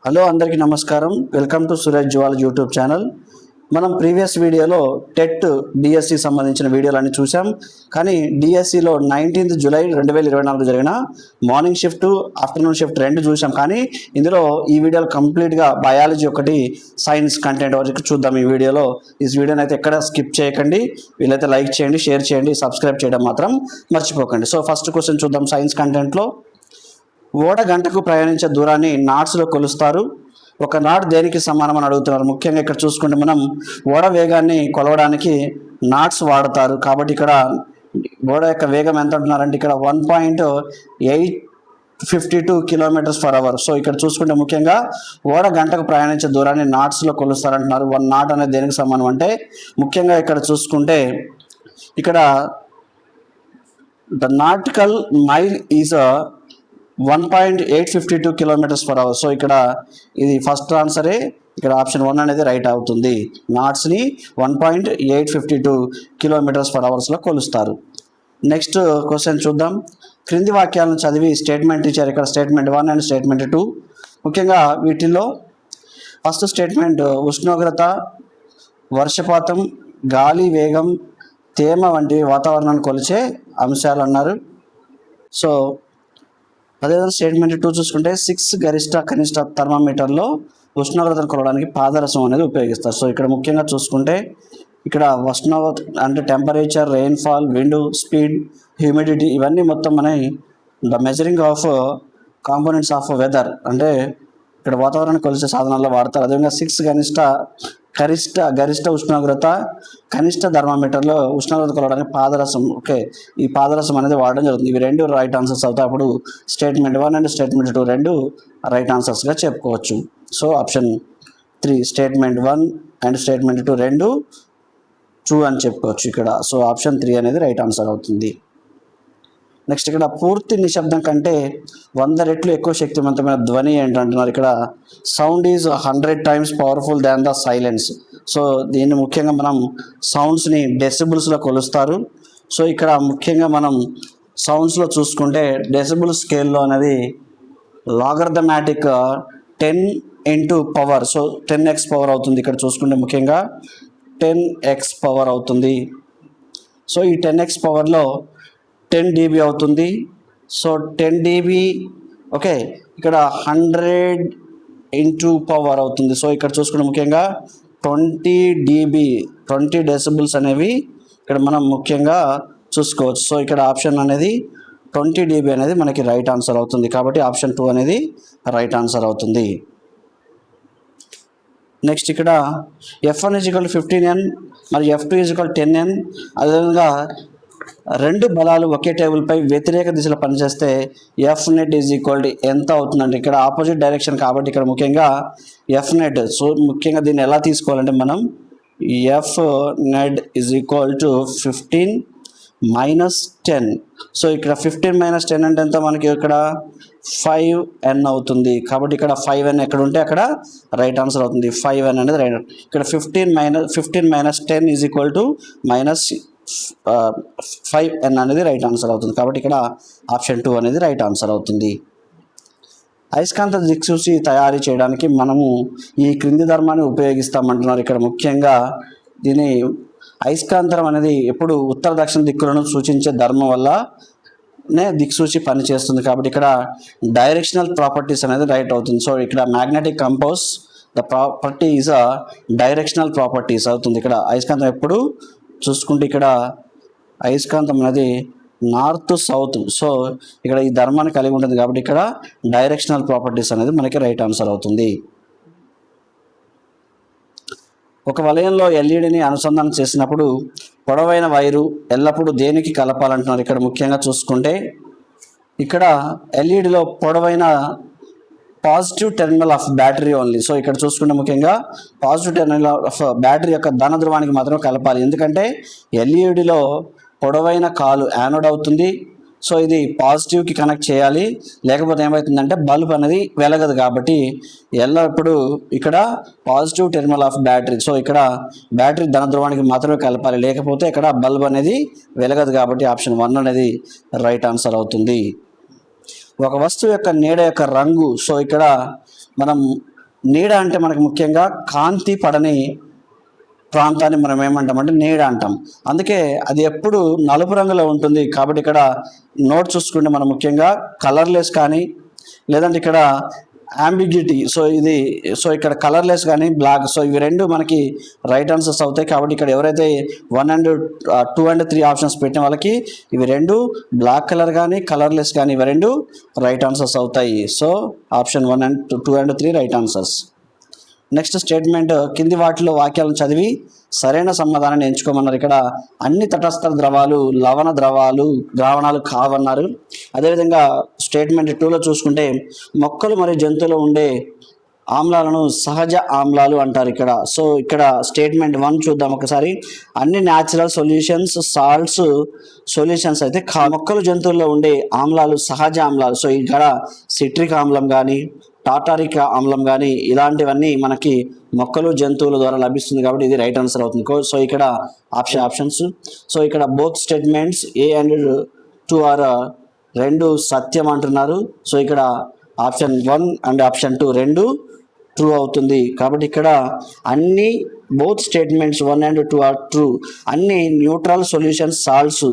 Hello అందరికీ నమస్కారం. Welcome to Suresh zoology YouTube channel. మనం ప్రీవియస్ వీడియోలో టెట్ డిఎస్సి సంబంధించిన వీడియోలన్నీ చూసాం. కానీ డిఎస్సిలో 19th జూలై 2024 జరిగిన మార్నింగ్ షిఫ్ట్, ఆఫ్టర్నూన్ షిఫ్ట్ రెండు చూసాం. కానీ ఇందులో ఈ వీడియోలో కంప్లీట్గా బయాలజీ ఒకటి, సైన్స్ కంటెంట్ వరకు చూద్దాం. ఈ వీడియోని అయితే ఎక్కడ స్కిప్ చేయకండి. వీళ్ళైతే లైక్ చేయండి, షేర్ చేయండి, సబ్స్క్రైబ్ చేయడం మాత్రం మర్చిపోకండి. సో ఫస్ట్ క్వశ్చన్ చూద్దాం. సైన్స్ కంటెంట్లో ఓడ గంటకు ప్రయాణించే దూరాన్ని నాట్స్లో కొలుస్తారు. ఒక నాట్ దేనికి సమానం అని అడుగుతున్నారు. ముఖ్యంగా ఇక్కడ చూసుకుంటే మనం ఓడ వేగాన్ని కొలవడానికి నాట్స్ వాడతారు. కాబట్టి ఇక్కడ ఓడ యొక్క వేగం ఎంత అంటున్నారంటే ఇక్కడ 1.852 km/h. సో ఇక్కడ చూసుకుంటే ముఖ్యంగా ఓడ గంటకు ప్రయాణించే దూరాన్ని నాట్స్లో కొలుస్తారంటున్నారు. 1 నాట్ అనేది దేనికి సమానం అంటే ముఖ్యంగా ఇక్కడ చూసుకుంటే ఇక్కడ the nautical mile is 1.852 km/h. So ఇక్కడ ఇది ఫస్ట్ ఆన్సరే. ఇక్కడ ఆప్షన్ 1 అనేది రైట్ అవుతుంది. నాట్స్ని 1.852 km/h కొలుస్తారు. నెక్స్ట్ క్వశ్చన్ చూద్దాం. క్రింది వాక్యాలను చదివి స్టేట్మెంట్ ఇచ్చారు. ఇక్కడ స్టేట్మెంట్ 1 అండ్ స్టేట్మెంట్ 2. ముఖ్యంగా వీటిల్లో ఫస్ట్ స్టేట్మెంట్ ఉష్ణోగ్రత, వర్షపాతం, గాలి వేగం, తేమ వంటి వాతావరణాన్ని కొలిచే అంశాలు అన్నారు. సో అదేవిధంగా స్టేట్మెంట్ 2 చూసుకుంటే 6 గరిష్ట కనిష్ట థర్మామీటర్లో ఉష్ణోగ్రతను కొలవడానికి పాదరసం అనేది ఉపయోగిస్తారు. సో ఇక్కడ ముఖ్యంగా చూసుకుంటే ఇక్కడ ఉష్ణోగ్రత అంటే temperature, rainfall, wind speed, humidity ఇవన్నీ మొత్తం మన the measuring of components of weather అంటే ఇక్కడ వాతావరణాన్ని కొలిచే సాధనాల్లో వాడతారు. అదేవిధంగా 6 గరిష్ట ఉష్ణోగ్రత, కనిష్ట థర్మామీటర్లో ఉష్ణోగ్రత కొలవడానికి పాదరసం. ఈ పాదరసం అనేది వాడడం జరుగుతుంది. ఇవి రెండు రైట్ ఆన్సర్స్ అవుతాయి. అప్పుడు స్టేట్మెంట్ 1 అండ్ స్టేట్మెంట్ 2 రెండు రైట్ ఆన్సర్స్గా చెప్పుకోవచ్చు. So option 3 statement 1 and statement 2 రెండు ట్రూ అని చెప్పుకోవచ్చు ఇక్కడ. సో ఆప్షన్ 3 అనేది రైట్ ఆన్సర్ అవుతుంది. నెక్స్ట్ ఇక్కడ పూర్తి నిశ్శబ్దం కంటే 100 రెట్లు ఎక్కువ శక్తివంతమైన ధ్వని ఏంటంటున్నారు. ఇక్కడ sound is 100 times powerful than the silence. So దీన్ని ముఖ్యంగా మనం సౌండ్స్ని డెసిబుల్స్లో కొలుస్తారు. సో ఇక్కడ ముఖ్యంగా మనం సౌండ్స్లో చూసుకుంటే డెసిబుల్ స్కేల్లో అనేది లాగర్థమాటిక్ 10 into power. So 10x power అవుతుంది. ఇక్కడ చూసుకుంటే ముఖ్యంగా 10x పవర్ అవుతుంది. సో ఈ 10x పవర్లో 10 dB అవుతుంది. సో 10 dB ఇక్కడ 100 into పవర్ అవుతుంది. సో ఇక్కడ చూసుకుంటే ముఖ్యంగా 20 dB 20 డెసిబుల్స్ అనేవి ఇక్కడ మనం ముఖ్యంగా చూసుకోవచ్చు. సో ఇక్కడ ఆప్షన్ అనేది 20 dB అనేది మనకి రైట్ ఆన్సర్ అవుతుంది. కాబట్టి ఆప్షన్ 2 అనేది రైట్ ఆన్సర్ అవుతుంది. నెక్స్ట్ ఇక్కడ F1 = 15N మరి F2 = 10N. అదేవిధంగా రెండు బలాలు ఒకే టేబుల్పై వ్యతిరేక దిశలో పనిచేస్తే F net ఎంత అవుతుందంటే ఇక్కడ ఆపోజిట్ డైరెక్షన్ కాబట్టి ఇక్కడ ముఖ్యంగా F net. సో ముఖ్యంగా దీన్ని ఎలా తీసుకోవాలంటే మనం F net = 15 - 10. సో ఇక్కడ 15 - 10 అంటే ఎంత మనకి ఇక్కడ 5N అవుతుంది. కాబట్టి ఇక్కడ 5N ఎక్కడ ఉంటే అక్కడ రైట్ ఆన్సర్ అవుతుంది. 5N అనేది రైట్. ఇక్కడ 15 - 10 - -5N అనేది రైట్ ఆన్సర్ అవుతుంది. కాబట్టి ఇక్కడ ఆప్షన్ 2 అనేది రైట్ ఆన్సర్ అవుతుంది. అయస్కాంత దిక్సూచి తయారీ చేయడానికి మనము ఈ క్రింది ధర్మాన్ని ఉపయోగిస్తామంటున్నారు. ఇక్కడ ముఖ్యంగా దీని అయస్కాంతరం అనేది ఎప్పుడు ఉత్తర దక్షిణ దిక్కులను సూచించే ధర్మం వల్లనే దిక్సూచి పనిచేస్తుంది. కాబట్టి ఇక్కడ డైరెక్షనల్ ప్రాపర్టీస్ అనేది రైట్ అవుతుంది. సో ఇక్కడ magnetic compass the property is a directional properties అవుతుంది. ఇక్కడ అయస్కాంతం ఎప్పుడు చూసుకుంటే ఇక్కడ అయస్కాంతం అనేది నార్త్ సౌత్. సో ఇక్కడ ఈ ధర్మాన్ని కలిగి ఉంటుంది కాబట్టి ఇక్కడ డైరెక్షనల్ ప్రాపర్టీస్ అనేది మనకి రైట్ ఆన్సర్ అవుతుంది. ఒక వలయంలో ఎల్ఈడిని అనుసంధానం చేసినప్పుడు పొడవైన వైరు ఎల్లప్పుడూ దేనికి కలపాలంటున్నారు. ఇక్కడ ముఖ్యంగా చూసుకుంటే ఇక్కడ ఎల్ఈడిలో పొడవైన positive terminal of battery only. So ఇక్కడ చూసుకుంటే ముఖ్యంగా పాజిటివ్ టెర్మినల్ ఆఫ్ బ్యాటరీ యొక్క ధన ధ్రువానికి మాత్రమే కలపాలి. ఎందుకంటే ఎల్ఈడిలో పొడవైన కాలు యానోడ్ అవుతుంది. సో ఇది పాజిటివ్కి కనెక్ట్ చేయాలి, లేకపోతే ఏమవుతుందంటే బల్బ్ అనేది వెలగదు. కాబట్టి ఎల్లప్పుడూ ఇక్కడ positive terminal of battery. So ఇక్కడ బ్యాటరీ ధన ధ్రువానికి మాత్రమే కలపాలి, లేకపోతే ఇక్కడ బల్బ్ అనేది వెలగదు. కాబట్టి ఆప్షన్ 1 అనేది రైట్ ఆన్సర్ అవుతుంది. ఒక వస్తువు యొక్క నీడ యొక్క రంగు. సో ఇక్కడ మనం నీడ అంటే మనకు ముఖ్యంగా కాంతి పడని ప్రాంతాన్ని మనం ఏమంటామంటే నీడ అంటాం. అందుకే అది ఎప్పుడు నలుపు రంగులో ఉంటుంది. కాబట్టి ఇక్కడ నోట్ చూసుకుంటే మనం ముఖ్యంగా కలర్లెస్ కానీ లేదంటే ఇక్కడ అంబిగ్యూటీ, సో ఇక్కడ కలర్లెస్ కానీ బ్లాక్, సో ఇవి రెండు మనకి రైట్ ఆన్సర్స్ అవుతాయి. కాబట్టి ఇక్కడ ఎవరైతే 1 and 2 and 3 ఆప్షన్స్ పెట్టిన వాళ్ళకి ఇవి రెండు బ్లాక్ కలర్ కానీ కలర్లెస్ కానీ ఇవి రెండు రైట్ ఆన్సర్స్ అవుతాయి. So option 1 and 2 and 3 right answers. Next statement, కింది వాటిలో వాక్యాలను చదివి సరైన సమాధానాన్ని ఎంచుకోమన్నారు. ఇక్కడ అన్ని తటస్థ ద్రవాలు లవణ ద్రావణాలు కావన్నారు. అదేవిధంగా స్టేట్మెంట్ 2లో చూసుకుంటే మొక్కలు మరియు జంతువులు ఉండే ఆమ్లాలను సహజ ఆమ్లాలు అంటారు ఇక్కడ. సో ఇక్కడ స్టేట్మెంట్ 1 చూద్దాం ఒకసారి. అన్ని న్యాచురల్ సొల్యూషన్స్ సాల్ట్స్ సొల్యూషన్స్ అయితే మొక్కలు జంతువుల్లో ఉండే ఆమ్లాలు సహజ ఆమ్లాలు. సో ఇక్కడ సిట్రిక్ ఆమ్లం కానీ టాటారిక్ ఆమ్లం కానీ ఇలాంటివన్నీ మనకి మొక్కలు జంతువుల ద్వారా లభిస్తుంది. కాబట్టి ఇది రైట్ ఆన్సర్ అవుతుంది. సో ఇక్కడ ఆప్షన్స్. సో ఇక్కడ both statements A and 2 are రెండు సత్యం అంటున్నారు. సో ఇక్కడ ఆప్షన్ 1 and ఆప్షన్ 2 రెండు ట్రూ అవుతుంది. కాబట్టి ఇక్కడ అన్ని both statements 1 and 2 are true. అన్ని న్యూట్రల్ సొల్యూషన్స్ సాల్ట్స్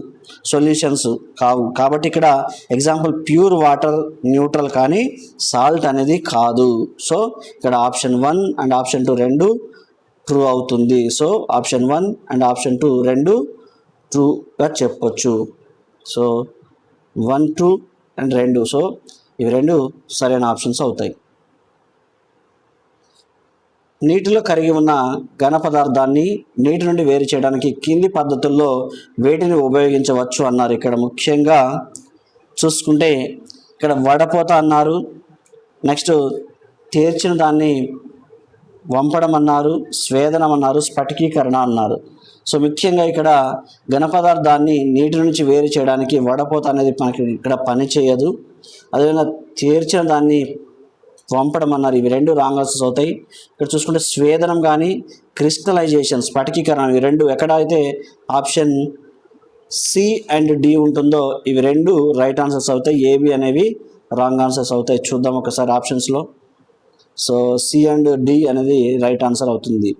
సొల్యూషన్స్ కావు. కాబట్టి ఇక్కడ ఎగ్జాంపుల్ ప్యూర్ వాటర్ న్యూట్రల్ కానీ సాల్ట్ అనేది కాదు. సో ఇక్కడ ఆప్షన్ 1 and ఆప్షన్ 2 రెండు ట్రూ అవుతుంది. సో ఆప్షన్ 1 and ఆప్షన్ 2 రెండు ట్రూగా చెప్పొచ్చు. సో 1 2 and 2, సో ఇవి రెండు సరైన ఆప్షన్స్ అవుతాయి. నీటిలో కరిగి ఉన్న ఘన పదార్థాన్ని నీటి నుండి వేరు చేయడానికి కింది పద్ధతుల్లో వేటిని ఉపయోగించవచ్చు అన్నారు. ఇక్కడ ముఖ్యంగా చూసుకుంటే ఇక్కడ వడపోత అన్నారు, నెక్స్ట్ తేర్చిన దాన్ని వంపడం అన్నారు, స్వేదనం అన్నారు, స్ఫటికీకరణ అన్నారు. సో ముఖ్యంగా ఇక్కడ ఘన పదార్థాన్ని నీటి నుంచి వేరు చేయడానికి వడపోత అనేది మనకి ఇక్కడ పని చేయదు. అదేవిధంగా తేర్చిన దాన్ని వంపడం అన్నారు. ఇవి రెండు రాంగ్ ఆన్సర్స్ అవుతాయి. ఇక్కడ చూసుకుంటే స్వేదనం కానీ క్రిస్టలైజేషన్ స్ఫటికీకరణ ఇవి రెండు ఎక్కడ అయితే ఆప్షన్ C and D ఉంటుందో ఇవి రెండు రైట్ ఆన్సర్స్ అవుతాయి. AB అనేవి రాంగ్ ఆన్సర్స్ అవుతాయి. చూద్దాం ఒకసారి ఆప్షన్స్లో. సో C and D అనేది రైట్ ఆన్సర్ అవుతుంది.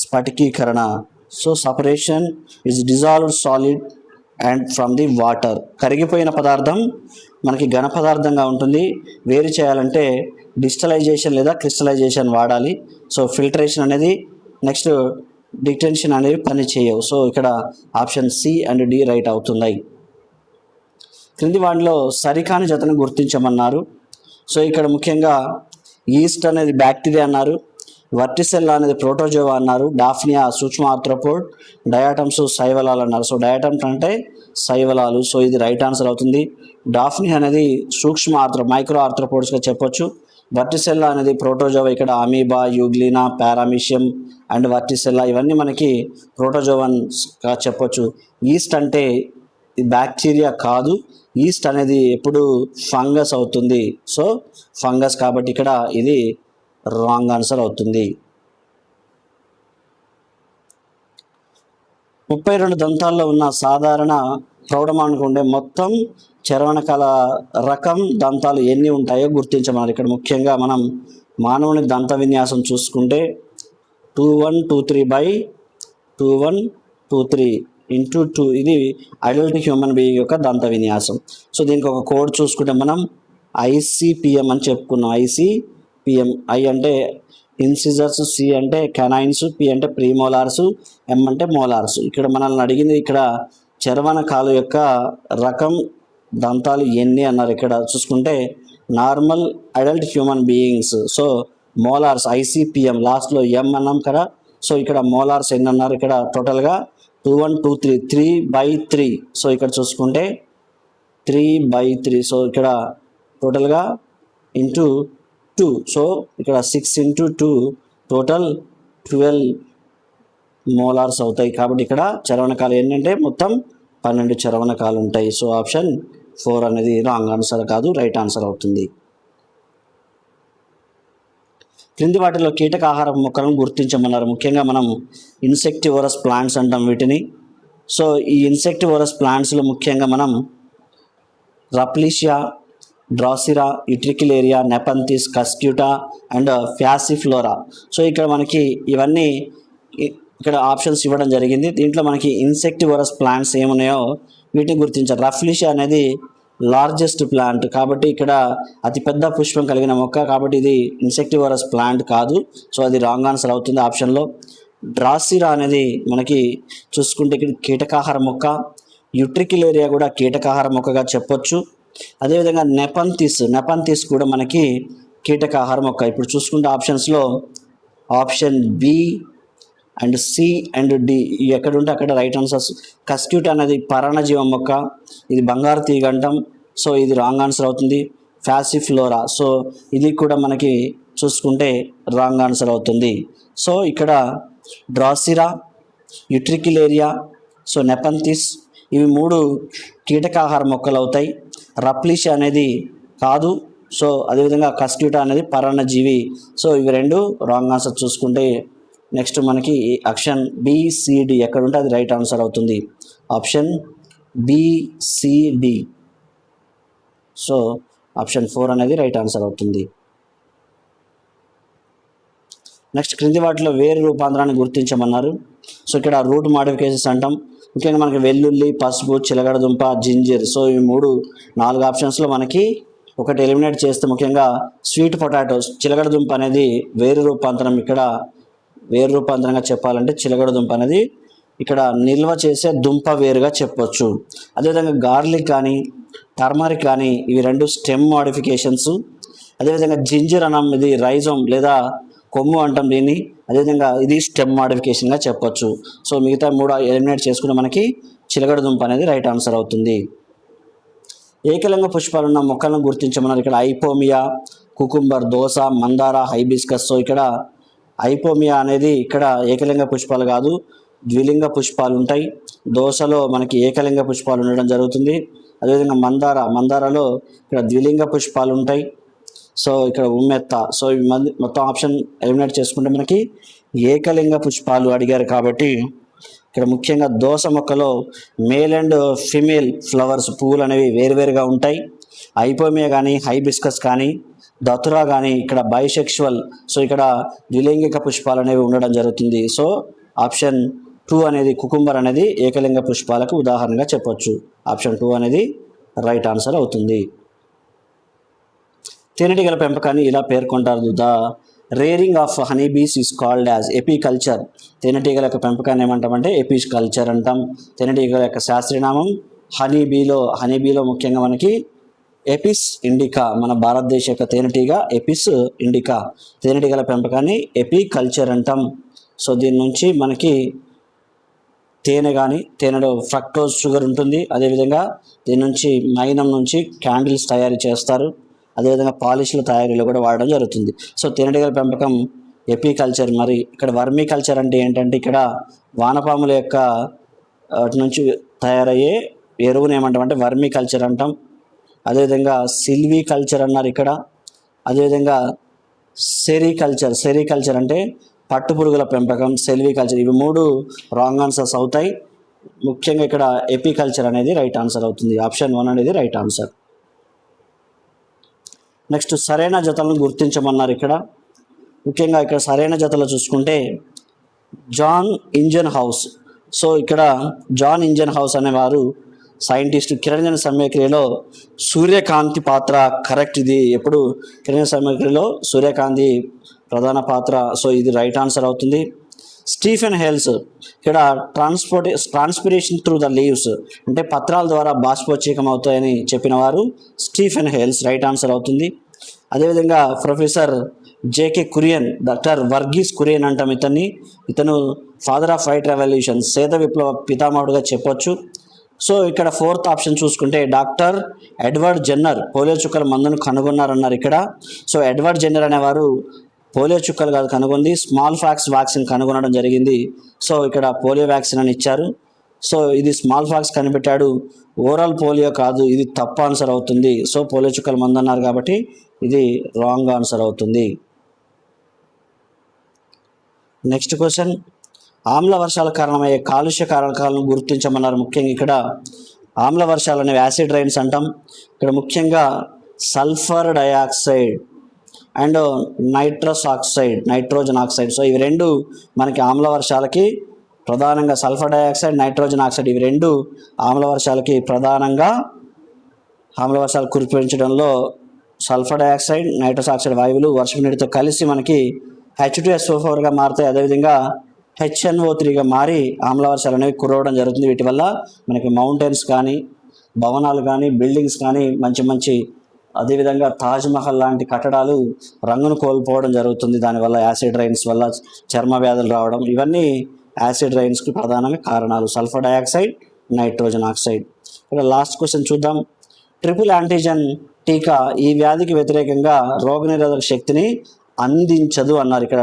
స్ఫటికీకరణ, so separation is dissolved solid and from the water. కరిగిపోయిన పదార్థం మనకి ఘన పదార్థంగా ఉంటుంది. వేరు చేయాలంటే డిజిటలైజేషన్ లేదా క్రిస్టలైజేషన్ వాడాలి. సో ఫిల్టరేషన్ అనేది నెక్స్ట్ డిటెన్షన్ అనేవి పని చేయవు. సో ఇక్కడ option C and D right అవుతున్నాయి. క్రింది వాటిలో సరికాని జతను గుర్తించమన్నారు. సో ఇక్కడ ముఖ్యంగా ఈస్ట్ అనేది బ్యాక్టీరియా అన్నారు, వర్టిసెల్లా అనేది ప్రోటోజోవా అన్నారు, డాఫ్నియా సూక్ష్మ ఆర్థ్రోపోడ్, డయాటమ్స్ శైవలాలు అన్నారు. సో డయాటమ్స్ అంటే శైవలాలు. సో ఇది రైట్ ఆన్సర్ అవుతుంది. డాఫ్నియా అనేది సూక్ష్మ మైక్రో ఆర్థ్రోపోడ్స్గా చెప్పొచ్చు. వర్టిసెల్లా అనేది ప్రోటోజోవా, ఇక్కడ amoeba, euglena, paramecium and Vorticella ఇవన్నీ మనకి ప్రోటోజోవన్స్గా చెప్పొచ్చు. ఈస్ట్ అంటే బ్యాక్టీరియా కాదు, ఈస్ట్ అనేది ఎప్పుడు ఫంగస్ అవుతుంది. సో ఫంగస్ కాబట్టి ఇక్కడ ఇది రాంగ్ ఆన్సర్ అవుతుంది. 32 దంతాల్లో ఉన్న సాధారణ ప్రౌఢమానికి ఉండే మొత్తం చర్వణకాల రకం దంతాలు ఎన్ని ఉంటాయో గుర్తించమన్నారు. ఇక్కడ ముఖ్యంగా మనం మానవుని దంత విన్యాసం చూసుకుంటే 2123/2123 into 2 ఇది అడల్ట్ హ్యూమన్ బీయింగ్ యొక్క దంత విన్యాసం. సో దీనికి ఒక కోడ్ చూసుకుంటే మనం ICPM అని చెప్పుకున్నాం. ICPM, I అంటే ఇన్సిజర్స్, C అంటే కెనైన్స్, P అంటే ప్రీమోలార్స్, M అంటే మోలార్స్. ఇక్కడ మనల్ని అడిగింది ఇక్కడ చర్వణ కాలు యొక్క రకం దంతాలు ఎన్ని అన్నారు. ఇక్కడ చూసుకుంటే normal adult human beings, so molars ICPM లాస్ట్లో M అన్నాం కదా. సో ఇక్కడ మోలార్స్ ఎన్ని అన్నారు. ఇక్కడ టోటల్గా 2123 3/3. సో ఇక్కడ చూసుకుంటే 3/3. సో ఇక్కడ టోటల్గా ఇంటూ 2. సో ఇక్కడ 6 into 2 టోటల్ 12 మోలార్స్ అవుతాయి. కాబట్టి ఇక్కడ చర్వణకాలు ఏంటంటే మొత్తం 12 చర్వణకాలు ఉంటాయి. సో ఆప్షన్ 4 అనేది రాంగ్ ఆన్సర్ కాదు, రైట్ ఆన్సర్ అవుతుంది. క్రింది వాటిలో కీటకాహార మొక్కలను గుర్తించమన్నారు. ముఖ్యంగా మనం ఇన్సెక్టివోరస్ ప్లాంట్స్ అంటాం వీటిని. సో ఈ ఇన్సెక్టివోరస్ ప్లాంట్స్లో ముఖ్యంగా మనం రప్లీషియా, డ్రాసిరా, యుట్రిక్యులేరియా, నెపంథిస్, కస్క్యూటా అండ్ ఫ్యాసిఫ్లోరా. సో ఇక్కడ మనకి ఇవన్నీ ఇక్కడ ఆప్షన్స్ ఇవ్వడం జరిగింది. దీంట్లో మనకి ఇన్సెక్టివరస్ ప్లాంట్స్ ఏమున్నాయో వీటిని గుర్తించాలి. రఫ్లిషా అనేది లార్జెస్ట్ ప్లాంట్ కాబట్టి ఇక్కడ అతిపెద్ద పుష్పం కలిగిన మొక్క కాబట్టి ఇది ఇన్సెక్టివరస్ ప్లాంట్ కాదు. సో అది రాంగ్ ఆన్సర్ అవుతుంది ఆప్షన్లో. డ్రాసిరా అనేది మనకి చూసుకుంటే ఇక్కడ కీటకాహార మొక్క. యుట్రిక్యులేరియా కూడా కీటకాహార మొక్కగా చెప్పొచ్చు. అదేవిధంగా నెపంథిస్ కూడా మనకి కీటకాహార మొక్క. ఇప్పుడు చూసుకుంటే ఆప్షన్స్లో option B and C and D ఎక్కడ ఉంటే అక్కడ రైట్ ఆన్సర్స్. కస్క్యూట్ అనేది పరాన్నజీవ మొక్క, ఇది బంగారు తీగ అంటాం. సో ఇది రాంగ్ ఆన్సర్ అవుతుంది. ఫ్యాసిఫ్లోరా, సో ఇది కూడా మనకి చూసుకుంటే రాంగ్ ఆన్సర్ అవుతుంది. సో ఇక్కడ డ్రాసిరా, యుట్రిక్యులేరియా, సో నెపంథిస్ ఇవి 3 కీటకాహార మొక్కలు అవుతాయి. రఫ్లిషా అనేది కాదు. సో అదేవిధంగా కస్క్యూటా అనేది పరాన్నజీవి. సో ఇవి 2 రాంగ్ ఆన్సర్. చూసుకుంటే నెక్స్ట్ మనకి ఆప్షన్ బిసిడి ఎక్కడ ఉంటే అది రైట్ ఆన్సర్ అవుతుంది. Option B C D. సో ఆప్షన్ 4 అనేది రైట్ ఆన్సర్ అవుతుంది. నెక్స్ట్ క్రింది వాటిలో వేరు రూపాంతరాన్ని గుర్తించమన్నారు. సో ఇక్కడ రూట్ మాడిఫికేషన్స్ అంటాం. ముఖ్యంగా మనకి వెల్లుల్లి, పసుపు, చిలగడదుంప, జింజర్. సో ఈ 4 ఆప్షన్స్లో మనకి ఒకటి ఎలిమినేట్ చేస్తే ముఖ్యంగా స్వీట్ పొటాటోస్, చిలగడదుంప అనేది వేరు రూపాంతరం. ఇక్కడ వేరు రూపాంతరంగా చెప్పాలంటే చిలగడదుంప అనేది ఇక్కడ నిల్వ చేసే దుంప వేరుగా చెప్పొచ్చు. అదేవిధంగా గార్లిక్ కానీ టర్మరిక్ కానీ ఇవి 2 స్టెమ్ మాడిఫికేషన్స్. అదేవిధంగా జింజర్ అనం ఇది రైజోమ్ లేదా కొమ్ము అంటాం దీన్ని. అదేవిధంగా ఇది స్టెమ్ మాడిఫికేషన్గా చెప్పొచ్చు. సో మిగతా 3 ఎలిమినేట్ చేసుకుంటే మనకి చిలగడదుంప అనేది రైట్ ఆన్సర్ అవుతుంది. ఏకలింగ పుష్పాలు ఉన్న మొక్కలను గుర్తించమన్నారు. ఇక్కడ ఐపోమియా, కుకుంబర్, దోస, మందార, హైబిస్కస్. సో ఇక్కడ ఐపోమియా అనేది ఇక్కడ ఏకలింగ పుష్పాలు కాదు, ద్విలింగ పుష్పాలు ఉంటాయి. దోసలో మనకి ఏకలింగ పుష్పాలు ఉండడం జరుగుతుంది. అదేవిధంగా మందారలో ఇక్కడ ద్విలింగ పుష్పాలు ఉంటాయి. సో ఇక్కడ ఉమ్మెత్త. సో ఇవి మొత్తం ఆప్షన్ ఎలిమినేట్ చేసుకుంటే మనకి ఏకలింగ పుష్పాలు అడిగారు కాబట్టి ఇక్కడ ముఖ్యంగా దోస మొక్కలో మేల్ అండ్ ఫిమేల్ ఫ్లవర్స్ పువ్వులు అనేవి వేరువేరుగా ఉంటాయి. ఐపోమియా కానీ హైబిస్కస్ కానీ దతురా కానీ ఇక్కడ బైసెక్షువల్. సో ఇక్కడ ద్విలైంగిక పుష్పాలు అనేవి ఉండడం జరుగుతుంది. సో ఆప్షన్ 2 అనేది కుకుంబర్ అనేది ఏకలింగ పుష్పాలకు ఉదాహరణగా చెప్పొచ్చు. ఆప్షన్ 2 అనేది రైట్ ఆన్సర్ అవుతుంది. తేనెటీగల పెంపకాన్ని ఇలా పేర్కొంటారు. The rearing of honey bees is called as apiculture. తేనెటీగల యొక్క పెంపకాన్ని ఏమంటామంటే ఎపికల్చర్ అంటాం. తేనెటీగల యొక్క శాస్త్రీయనామం హనీబీలో ముఖ్యంగా మనకి ఎపిస్ ఇండికా. మన భారతదేశ యొక్క తేనెటీగ ఎపిస్ ఇండికా. తేనెటీగల పెంపకాన్ని ఎపికల్చర్ అంటాం. సో దీని నుంచి మనకి తేనెలో ఫ్రక్టోజ్ షుగర్ ఉంటుంది. అదేవిధంగా దీని నుంచి మైనం నుంచి క్యాండిల్స్ తయారు చేస్తారు. అదేవిధంగా పాలిష్ల తయారీలో కూడా వాడడం జరుగుతుంది. సో తేనెటీగల పెంపకం ఎపికల్చర్. మరి ఇక్కడ వర్మీ కల్చర్ అంటే ఏంటంటే ఇక్కడ వానపాముల యొక్క వాటి నుంచి తయారయ్యే ఎరువును ఏమంటామంటే వర్మీ కల్చర్ అంటాం. అదేవిధంగా సిల్వీ కల్చర్ అన్నారు ఇక్కడ. అదేవిధంగా సెరికల్చర్ అంటే పట్టుపురుగుల పెంపకం, సెల్వీ కల్చర్. ఇవి 3 రాంగ్ ఆన్సర్స్ అవుతాయి. ముఖ్యంగా ఇక్కడ ఎపికల్చర్ అనేది రైట్ ఆన్సర్ అవుతుంది. ఆప్షన్ 1 అనేది రైట్ ఆన్సర్. నెక్స్ట్ సరైన జతలను గుర్తించమన్నారు. ఇక్కడ ముఖ్యంగా ఇక్కడ సరైన జతలు చూసుకుంటే జాన్ ఇంజన్ హౌస్. సో ఇక్కడ జాన్ ఇంజన్ హౌస్ అనేవారు సైంటిస్ట్. కిరణజన సమయక్రియలో సూర్యకాంతి పాత్ర కరెక్ట్. ఇది ఎప్పుడు కిరణజన సమయక్రియలో సూర్యకాంతి ప్రధాన పాత్ర. సో ఇది రైట్ ఆన్సర్ అవుతుంది. స్టీఫెన్ హెల్స్ ఇక్కడ ట్రాన్స్పిరేషన్ త్రూ ద లీవ్స్ అంటే పత్రాల ద్వారా బాష్పోచ్చీకం అవుతాయని చెప్పిన వారు స్టీఫెన్ హెల్స్. రైట్ ఆన్సర్ అవుతుంది. అదేవిధంగా professor J K Kurian, doctor Varghese Kurian అంటాం ఇతను ఫాదర్ ఆఫ్ వైట్ రెవల్యూషన్, శ్వేత విప్లవ పితామహుడుగా చెప్పొచ్చు. సో ఇక్కడ 4th ఆప్షన్ చూసుకుంటే డాక్టర్ ఎడ్వర్డ్ జెన్నర్ పోలియో చుక్కల మందును కనుగొన్నారన్నారు ఇక్కడ. సో ఎడ్వర్డ్ జెన్నర్ అనేవారు పోలియో చుక్కలు కాదు కనుగొంది, స్మాల్ పాక్స్ వ్యాక్సిన్ కనుగొనడం జరిగింది. సో ఇక్కడ పోలియో వ్యాక్సిన్ అని ఇచ్చారు. సో ఇది స్మాల్ పాక్స్ కనిపెట్టాడు, ఓరల్ పోలియో కాదు. ఇది తప్పు ఆన్సర్ అవుతుంది. సో పోలియో చుక్కల మందు అన్నారు కాబట్టి ఇది రాంగ్ ఆన్సర్ అవుతుంది. నెక్స్ట్ క్వశ్చన్, ఆమ్ల వర్షాల కారణమయ్యే కాలుష్య కారకాలను గుర్తించమన్నారు. ముఖ్యంగా ఇక్కడ ఆమ్ల వర్షాలు అనేవి యాసిడ్ రైన్స్ అంటాం. ఇక్కడ ముఖ్యంగా sulphur dioxide and nitrogen oxide. So ఇవి రెండు మనకి ఆమ్ల వర్షాలకి ప్రధానంగా, సల్ఫర్ డయాక్సైడ్, నైట్రోజన్ ఆక్సైడ్ ఇవి రెండు ఆమ్ల వర్షాలకి ప్రధానంగా ఆమ్ల వర్షాలు కురిపించడంలో సల్ఫర్ డయాక్సైడ్, నైట్రస్ ఆక్సైడ్ వాయువులు వర్షపు నీటితో కలిసి మనకి H2SO4గా మారుతాయి. అదేవిధంగా HNO3గా మారి ఆమ్ల వర్షాలు అనేవి కురవడం జరుగుతుంది. వీటి వల్ల మనకి మౌంటైన్స్ కానీ, భవనాలు కానీ, బిల్డింగ్స్ కానీ మంచి అదేవిధంగా తాజ్మహల్ లాంటి కట్టడాలు రంగును కోల్పోవడం జరుగుతుంది. దానివల్ల యాసిడ్ రైన్స్ వల్ల చర్మ వ్యాధులు రావడం, ఇవన్నీ యాసిడ్ రైన్స్కి ప్రధానంగా కారణాలు. Sulphur dioxide, nitrogen oxide. ఇక్కడ లాస్ట్ క్వశ్చన్ చూద్దాం. ట్రిపుల్ యాంటీజెన్ టీకా ఈ వ్యాధికి వ్యతిరేకంగా రోగనిరోధక శక్తిని అందించదు అన్నారు ఇక్కడ.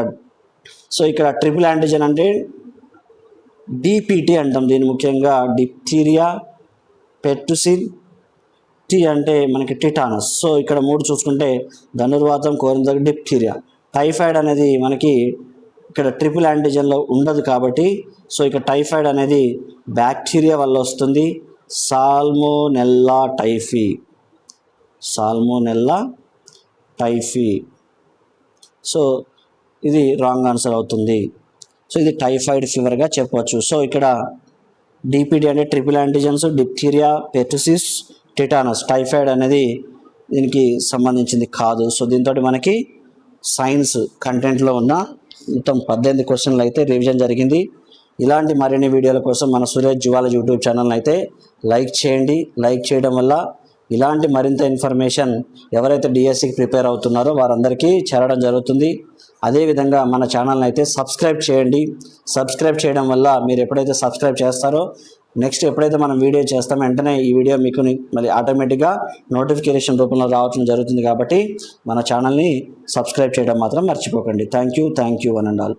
సో ఇక్కడ ట్రిపుల్ యాంటీజెన్ అంటే DPT అంటాం దీన్ని, ముఖ్యంగా డిప్థీరియా, పెర్టుసిన్, టీ అంటే మనకి టిటానస్. సో ఇక్కడ 3 చూసుకుంటే ధనుర్వాతం, కోరిందకు, డిప్థీరియా. టైఫాయిడ్ అనేది మనకి ఇక్కడ ట్రిపుల్ యాంటీజెన్లో ఉండదు కాబట్టి, సో ఇక్కడ టైఫాయిడ్ అనేది బ్యాక్టీరియా వల్ల వస్తుంది, సాల్మోనెల్లా టైఫీ. సో ఇది రాంగ్ ఆన్సర్ అవుతుంది. సో ఇది టైఫాయిడ్ ఫీవర్గా చెప్పవచ్చు. సో ఇక్కడ DPT అంటే triple antigens, diphtheria, pertussis, tetanus. Typhoid అనేది దీనికి సంబంధించింది కాదు. సో దీంతో మనకి సైన్స్ కంటెంట్లో ఉన్న మొత్తం 18 క్వశ్చన్లు అయితే రివిజన్ జరిగింది. ఇలాంటి మరిన్ని వీడియోల కోసం మన సురేష్ జువాలజీ యూట్యూబ్ ఛానల్ని అయితే లైక్ చేయండి. లైక్ చేయడం వల్ల ఇలాంటి మరింత ఇన్ఫర్మేషన్ ఎవరైతే డిఎస్సికి ప్రిపేర్ అవుతున్నారో వారందరికీ చేరడం జరుగుతుంది. అదేవిధంగా మన ఛానల్ని అయితే సబ్స్క్రైబ్ చేయండి. సబ్స్క్రైబ్ చేయడం వల్ల మీరు ఎప్పుడైతే సబ్స్క్రైబ్ చేస్తారో నెక్స్ట్ ఎప్పుడైతే మనం వీడియో చేస్తామో వెంటనే ఈ వీడియో మీకు మళ్ళీ ఆటోమేటిక్గా నోటిఫికేషన్ రూపంలో రావడం జరుగుతుంది. కాబట్టి మన ఛానల్ని సబ్స్క్రైబ్ చేయడం మాత్రం మర్చిపోకండి. Thank you one and all.